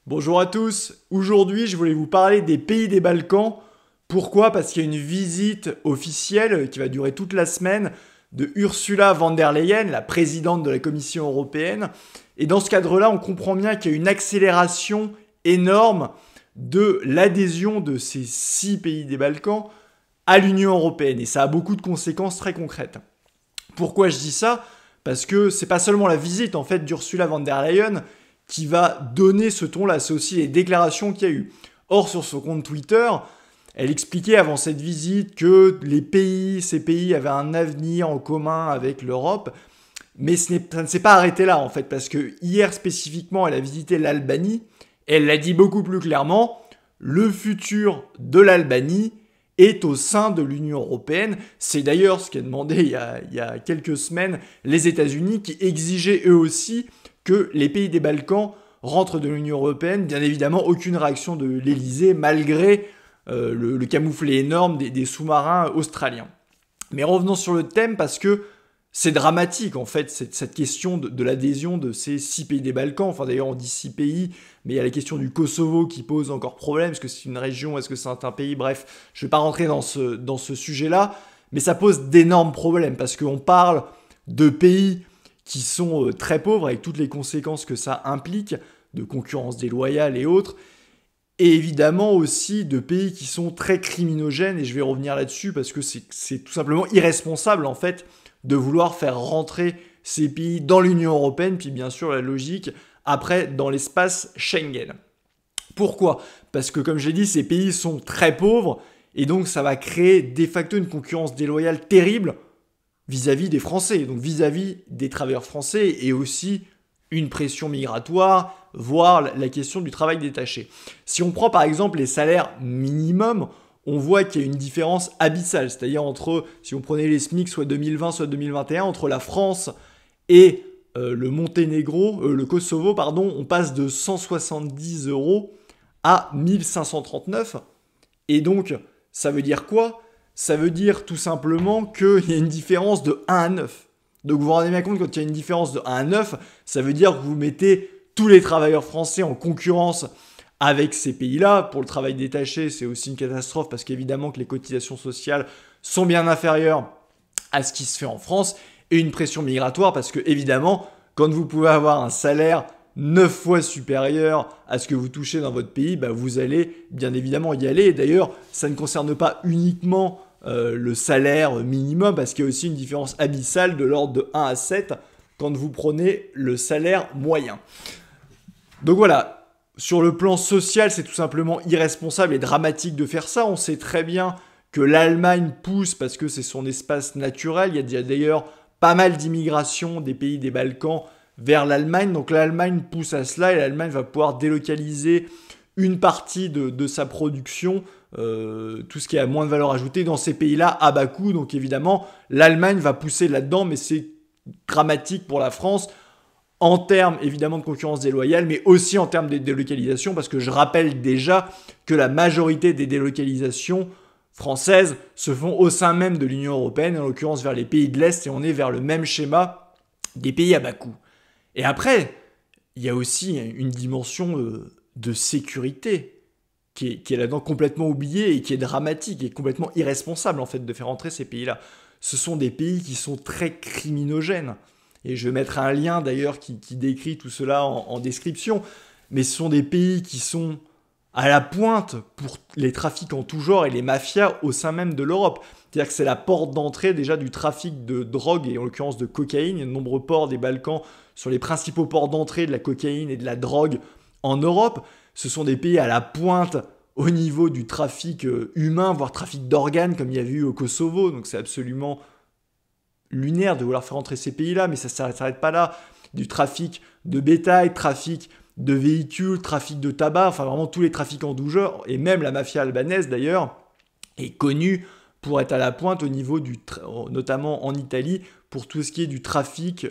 Bonjour à tous, aujourd'hui je voulais vous parler des pays des Balkans. Pourquoi? Parce qu'il y a une visite officielle qui va durer toute la semaine de Ursula von der Leyen, la présidente de la Commission européenne. Et dans ce cadre-là, on comprend bien qu'il y a une accélération énorme de l'adhésion de ces 6 pays des Balkans à l'Union européenne. Et ça a beaucoup de conséquences très concrètes. Pourquoi je dis ça? Parce que c'est pas seulement la visite en fait d'Ursula von der Leyen qui va donner ce ton-là, c'est aussi les déclarations qu'il y a eu. Or, sur son compte Twitter, elle expliquait avant cette visite que ces pays avaient un avenir en commun avec l'Europe, mais ça ne s'est pas arrêté là en fait, parce que hier spécifiquement, elle a visité l'Albanie, et elle l'a dit beaucoup plus clairement, le futur de l'Albanie est au sein de l'Union européenne. C'est d'ailleurs ce qu'a demandé il y a quelques semaines les États-Unis, qui exigeaient eux aussi que les pays des Balkans rentrent de l'Union européenne. Bien évidemment, aucune réaction de l'Elysée, malgré le camouflet énorme des sous-marins australiens. Mais revenons sur le thème, parce que c'est dramatique, en fait, cette question de l'adhésion de ces 6 pays des Balkans. Enfin, d'ailleurs, on dit 6 pays, mais il y a la question du Kosovo qui pose encore problème. Est-ce que c'est une région? Est-ce que c'est un pays? Bref, je ne vais pas rentrer dans ce sujet-là, mais ça pose d'énormes problèmes, parce qu'on parle de pays qui sont très pauvres, avec toutes les conséquences que ça implique, de concurrence déloyale et autres, et évidemment aussi de pays qui sont très criminogènes, et je vais revenir là-dessus, parce que c'est tout simplement irresponsable, en fait, de vouloir faire rentrer ces pays dans l'Union européenne, puis bien sûr la logique, après, dans l'espace Schengen. Pourquoi? Parce que, comme je l'ai dit, ces pays sont très pauvres, et donc ça va créer de facto une concurrence déloyale terrible vis-à-vis des Français, donc vis-à-vis des travailleurs français, et aussi une pression migratoire, voire la question du travail détaché. Si on prend par exemple les salaires minimums, on voit qu'il y a une différence abyssale, c'est-à-dire entre, si on prenait les SMIC soit 2020, soit 2021, entre la France et le Kosovo, pardon, on passe de 170 euros à 1539. Et donc, ça veut dire quoi? Ça veut dire tout simplement qu'il y a une différence de 1 à 9. Donc vous vous rendez bien compte, quand il y a une différence de 1 à 9, ça veut dire que vous mettez tous les travailleurs français en concurrence avec ces pays-là. Pour le travail détaché, c'est aussi une catastrophe, parce qu'évidemment que les cotisations sociales sont bien inférieures à ce qui se fait en France, et une pression migratoire, parce que évidemment, quand vous pouvez avoir un salaire 9 fois supérieur à ce que vous touchez dans votre pays, bah vous allez bien évidemment y aller. Et d'ailleurs, ça ne concerne pas uniquement le salaire minimum, parce qu'il y a aussi une différence abyssale de l'ordre de 1 à 7 quand vous prenez le salaire moyen. Donc voilà, sur le plan social, c'est tout simplement irresponsable et dramatique de faire ça. On sait très bien que l'Allemagne pousse, parce que c'est son espace naturel. Il y a d'ailleurs pas mal d'immigration des pays des Balkans vers l'Allemagne. Donc l'Allemagne pousse à cela, et l'Allemagne va pouvoir délocaliser une partie de sa production, tout ce qui a moins de valeur ajoutée dans ces pays-là à bas coût. Donc évidemment, l'Allemagne va pousser là-dedans, mais c'est dramatique pour la France en termes évidemment de concurrence déloyale, mais aussi en termes de délocalisation, parce que je rappelle déjà que la majorité des délocalisations françaises se font au sein même de l'Union européenne, en l'occurrence vers les pays de l'Est, et on est vers le même schéma des pays à bas coût. Et après, il y a aussi une dimension de sécurité qui est là-dedans complètement oubliée, et qui est dramatique et complètement irresponsable en fait de faire entrer ces pays-là. Ce sont des pays qui sont très criminogènes. Et je vais mettre un lien d'ailleurs qui décrit tout cela en description. Mais ce sont des pays qui sont à la pointe pour les trafics en tout genre et les mafias au sein même de l'Europe. C'est-à-dire que c'est la porte d'entrée déjà du trafic de drogue, et en l'occurrence de cocaïne. Il y a de nombreux ports des Balkans sur les principaux ports d'entrée de la cocaïne et de la drogue en Europe. Ce sont des pays à la pointe au niveau du trafic humain, voire trafic d'organes, comme il y a eu au Kosovo. Donc c'est absolument lunaire de vouloir faire entrer ces pays-là, mais ça ne s'arrête pas là. Du trafic de bétail, trafic de véhicules, trafic de tabac, enfin vraiment tous les trafics en dougeur, et même la mafia albanaise d'ailleurs est connue pour être à la pointe au niveau notamment en Italie, pour tout ce qui est du trafic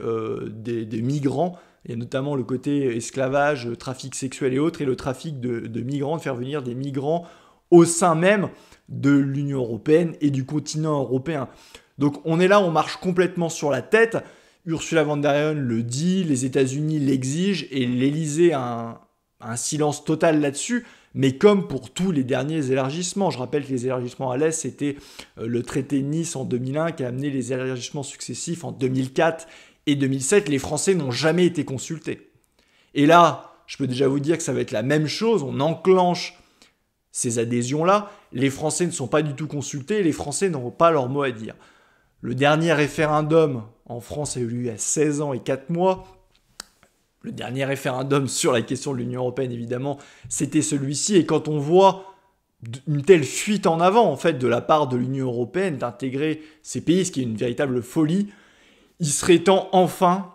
des migrants. Il y a notamment le côté esclavage, trafic sexuel et autres, et le trafic de migrants, de faire venir des migrants au sein même de l'Union européenne et du continent européen. Donc on est là, on marche complètement sur la tête. Ursula von der Leyen le dit, les États-Unis l'exigent, et l'Elysée a un silence total là-dessus, mais comme pour tous les derniers élargissements. Je rappelle que les élargissements à l'Est, c'était le traité de Nice en 2001 qui a amené les élargissements successifs en 2004 et 2007. Les Français n'ont jamais été consultés. Et là, je peux déjà vous dire que ça va être la même chose. On enclenche ces adhésions-là. Les Français ne sont pas du tout consultés. Les Français n'auront pas leur mot à dire. Le dernier référendum en France a eu lieu il y a 16 ans et 4 mois. Le dernier référendum sur la question de l'Union européenne, évidemment, c'était celui-ci. Et quand on voit une telle fuite en avant, en fait, de la part de l'Union européenne, d'intégrer ces pays, ce qui est une véritable folie, il serait temps, enfin,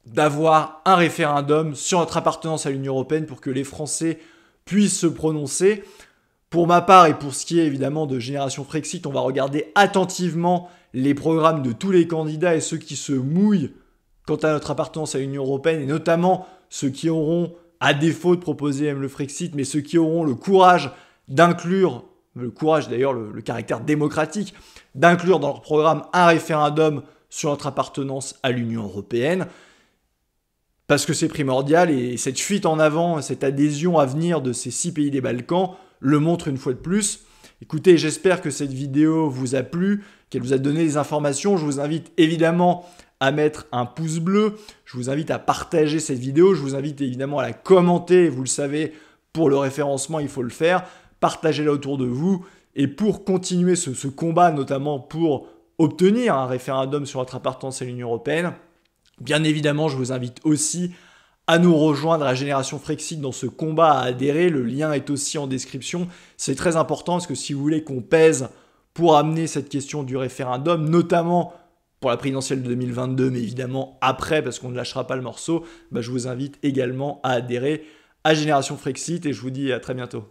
d'avoir un référendum sur notre appartenance à l'Union européenne pour que les Français puissent se prononcer. Pour ma part, et pour ce qui est évidemment de Génération Frexit, on va regarder attentivement les programmes de tous les candidats et ceux qui se mouillent quant à notre appartenance à l'Union européenne, et notamment ceux qui auront, à défaut de proposer même le Frexit, mais ceux qui auront le courage d'inclure, le courage d'ailleurs, le caractère démocratique, d'inclure dans leur programme un référendum sur notre appartenance à l'Union européenne, parce que c'est primordial, et cette fuite en avant, cette adhésion à venir de ces 6 pays des Balkans le montre une fois de plus. Écoutez, j'espère que cette vidéo vous a plu, qu'elle vous a donné des informations. Je vous invite évidemment à mettre un pouce bleu. Je vous invite à partager cette vidéo. Je vous invite évidemment à la commenter. Vous le savez, pour le référencement, il faut le faire. Partagez-la autour de vous. Et pour continuer ce combat, notamment pour obtenir un référendum sur votre appartenance à l'Union européenne, bien évidemment, je vous invite aussi à nous rejoindre à Génération Frexit dans ce combat à adhérer. Le lien est aussi en description. C'est très important parce que si vous voulez qu'on pèse pour amener cette question du référendum, notamment pour la présidentielle de 2022, mais évidemment après, parce qu'on ne lâchera pas le morceau, je vous invite également à adhérer à Génération Frexit et je vous dis à très bientôt.